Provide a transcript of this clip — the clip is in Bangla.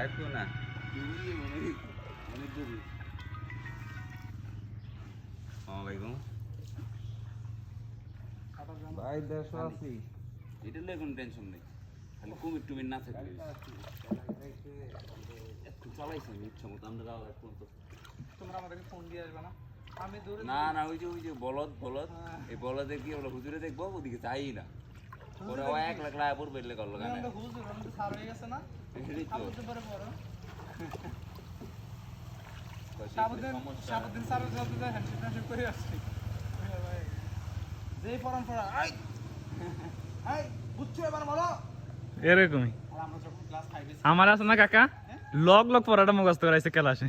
কাটবো না ভাই 150 আছি এটা নিয়ে কোনো টেনশন নেই খালি কুমির টুমির না থাকলে একটু চালাইছি আমি ইচ্ছা মতো আমরা যাওয়া তোমরা আমাদেরকে ফোন দিয়ে আসবে না আমি দূরে না না ওই যে বলদ এই বলদে কি হলো হুজুরে দেখবো ওদিকে যাই না ওরা 1 লাখ টাকা পড়বে এলে করলো গানে হুজুর আমি তো সার হয়ে গেছে না আবুতে পরে পড়ো সাবুদ্দিন স্যার যত যায় হ্যান্ডশেক করে আসছি যেই পরম্পরা বুঝছো এবার বলো এরকমই আর আমরা যখন ক্লাস 5 আমার আছে না কাকা লগ লগ পড়াটা মুখস্থ করাইছে ক্লাসে